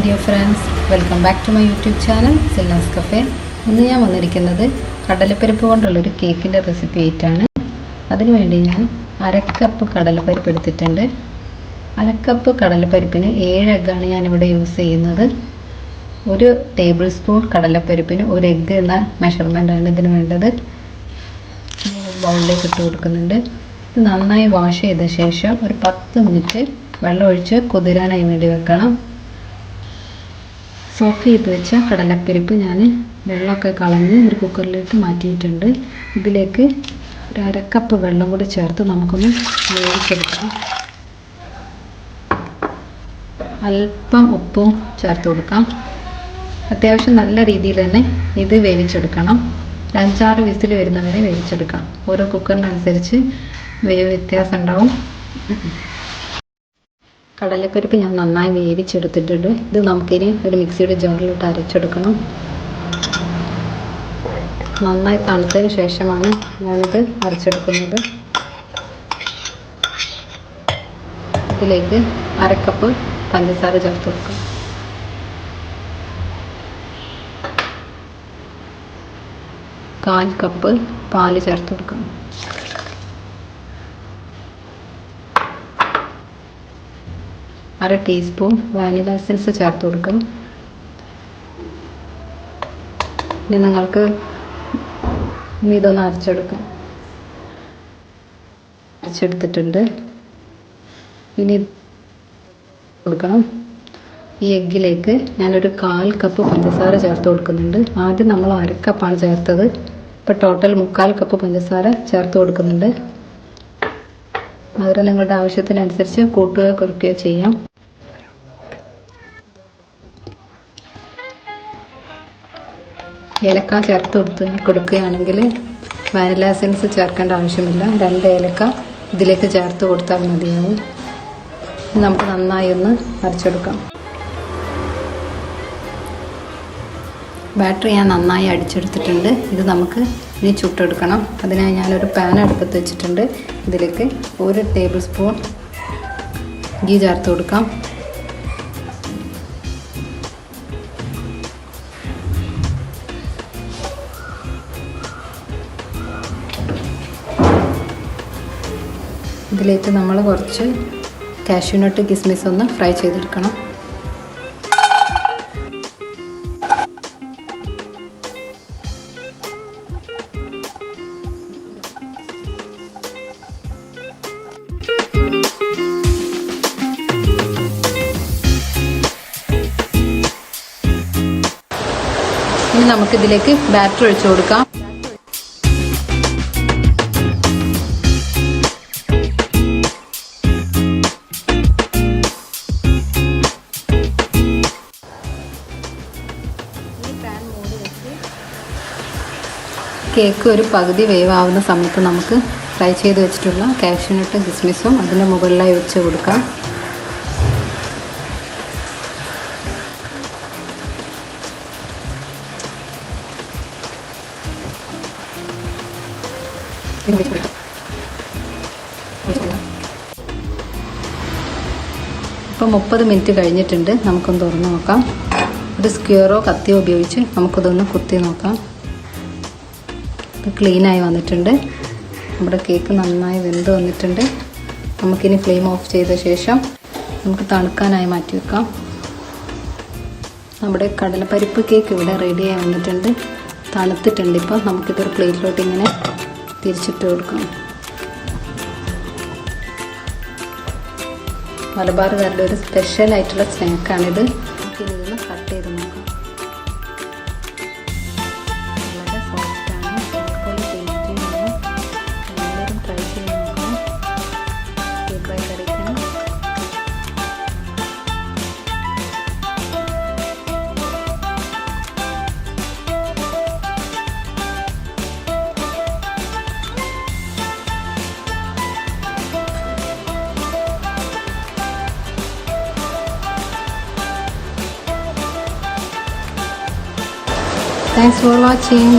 Dear friends, welcome back to my YouTube channel Silnas cafe. ഇന്ന് ഞാൻ വന്നിരിക്കുന്നത് കടലപ്പരിപ്പ് കൊണ്ടുള്ളൊരു കേക്കിൻ്റെ റെസിപ്പി ആയിട്ടാണ്. അതിനുവേണ്ടി ഞാൻ അരക്കപ്പ് കടലപ്പരിപ്പ് എടുത്തിട്ടുണ്ട്. അരക്കപ്പ് കടലപ്പരിപ്പിന് 7 എഗ്ഗാണ് ഞാനിവിടെ യൂസ് ചെയ്യുന്നത്. 1 ടേബിൾ സ്പൂൺ കടലപ്പരിപ്പിന് 1 എഗ്ഗ് എന്ന മെഷർമെൻ്റാണ് ഇതിന് വേണ്ടത്. ബൗളിലേക്ക് ഇട്ട് കൊടുക്കുന്നുണ്ട്. ഇത് നന്നായി വാഷ് ചെയ്ത ശേഷം ഒരു 10 മിനിറ്റ് വെള്ളമൊഴിച്ച് കുതിരാനായി വേണ്ടി വെക്കണം. സോക്ക് ചെയ്ത് വെച്ച കടലപ്പരിപ്പ് ഞാൻ വെള്ളമൊക്കെ കളഞ്ഞ് ഒരു കുക്കറിലിട്ട് മാറ്റിയിട്ടുണ്ട്. ഇതിലേക്ക് ഒരു അരക്കപ്പ് വെള്ളം കൂടി ചേർത്ത് നമുക്കൊന്ന് വേവിച്ചെടുക്കാം. അല്പം ഉപ്പും ചേർത്ത് കൊടുക്കാം. അത്യാവശ്യം നല്ല രീതിയിൽ തന്നെ ഇത് വേവിച്ചെടുക്കണം. 5-6 വിസിൽ വരുന്നവരെ വേവിച്ചെടുക്കാം. ഓരോ കുക്കറിനനുസരിച്ച് വേവ് വ്യത്യാസം ഉണ്ടാവും. കടലപ്പരിപ്പ് ഞാൻ നന്നായി വേവിച്ചെടുത്തിട്ടുണ്ട്. ഇത് നമുക്കിനി ഒരു മിക്സിയുടെ ജാറിലിട്ട് അരച്ചെടുക്കണം. നന്നായി തണുത്തതിന് ശേഷമാണ് ഞാനിത് അരച്ചെടുക്കുന്നത്. ഇതിലേക്ക് അരക്കപ്പ് പഞ്ചസാര ചേർത്ത് കൊടുക്കാം. കാൽ കപ്പ് പാല് ചേർത്ത് കൊടുക്കാം. അര ടീസ്പൂൺ വാനില എസൻസ് ചേർത്ത് കൊടുക്കും. ഇനി നിങ്ങൾക്ക് ഇതൊന്ന് അരച്ചെടുത്തിട്ടുണ്ട്. ഇനി കൊടുക്കണം. ഈ എഗ്ഗിലേക്ക് ഞാനൊരു 1/4 കപ്പ് പഞ്ചസാര ചേർത്ത് കൊടുക്കുന്നുണ്ട്. ആദ്യം നമ്മൾ അരക്കപ്പാണ് ചേർത്തത്. ഇപ്പോൾ ടോട്ടൽ 3/4 കപ്പ് പഞ്ചസാര ചേർത്ത് കൊടുക്കുന്നുണ്ട്. മധുരം നിങ്ങളുടെ ആവശ്യത്തിനനുസരിച്ച് കൂട്ടുകയോ കുറയ്ക്കുകയോ ചെയ്യാം. ഏലക്ക ചേർത്ത് കൊടുക്കുകയാണെങ്കിൽ വാനില എസൻസ് ചേർക്കേണ്ട ആവശ്യമില്ല. 2 ഏലക്ക ഇതിലേക്ക് ചേർത്ത് കൊടുത്താൽ മതിയാവും. നമുക്ക് നന്നായി ഒന്ന് അരച്ചെടുക്കാം. ബാറ്ററി ഞാൻ നന്നായി അടിച്ചെടുത്തിട്ടുണ്ട്. ഇത് നമുക്ക് ഇനി ചുട്ടെടുക്കണം. അതിനായി ഞാനൊരു പാൻ അടുപ്പത്ത് വെച്ചിട്ടുണ്ട്. ഇതിലേക്ക് 1 ടേബിൾ സ്പൂൺ ഗീ ചേർത്ത് കൊടുക്കാം. ഇതിലേക്ക് നമ്മൾ കുറച്ച് കാഷ്യൂനട്ട് കിസ്മിസ് ഒന്ന് ഫ്രൈ ചെയ്തെടുക്കണം. ഇനി നമുക്കിതിലേക്ക് ബാറ്റർ ഒഴിച്ചു കൊടുക്കാം. കേക്ക് ഒരു പകുതി വേവാവുന്ന സമയത്ത് നമുക്ക് ഫ്രൈ ചെയ്ത് വെച്ചിട്ടുള്ള കാഷ്യൂനട്ടും കിസ്മിസും അതിൻ്റെ മുകളിലായി വെച്ച് കൊടുക്കാം. ഇപ്പം 30 മിനിറ്റ് കഴിഞ്ഞിട്ടുണ്ട്. നമുക്കൊന്ന് തുറന്ന് നോക്കാം. ഒരു സ്ക്വയറോ കത്തിയോ ഉപയോഗിച്ച് നമുക്കിതൊന്ന് കുത്തി നോക്കാം. ഇത് ക്ലീനായി വന്നിട്ടുണ്ട്. നമ്മുടെ കേക്ക് നന്നായി വെന്ത് വന്നിട്ടുണ്ട്. നമുക്കിനി ഫ്ലെയിം ഓഫ് ചെയ്ത ശേഷം നമുക്ക് തണുക്കാനായി മാറ്റി വെക്കാം. നമ്മുടെ കടലപ്പരിപ്പ് കേക്ക് ഇവിടെ റെഡിയായി വന്നിട്ടുണ്ട്. തണുത്തിട്ടുണ്ട്. ഇപ്പോൾ നമുക്കിതൊരു പ്ലേറ്റിലോട്ട് ഇങ്ങനെ തിരിച്ചിട്ട് കൊടുക്കാം. മലബാറുകാരുടെ ഒരു സ്പെഷ്യൽ ആയിട്ടുള്ള സ്നാക്കാണിത്. നമുക്കിനി ഇതൊന്ന് കട്ട് ചെയ്ത് നോക്കാം. വളരെ സോഫ്റ്റാണ്. അതുപോലെ ടേസ്റ്റിയാണ്. എല്ലാവരും ട്രൈ ചെയ്ത് നോക്കണം. കേക്കായി കഴിക്കണം. Thanks for watching.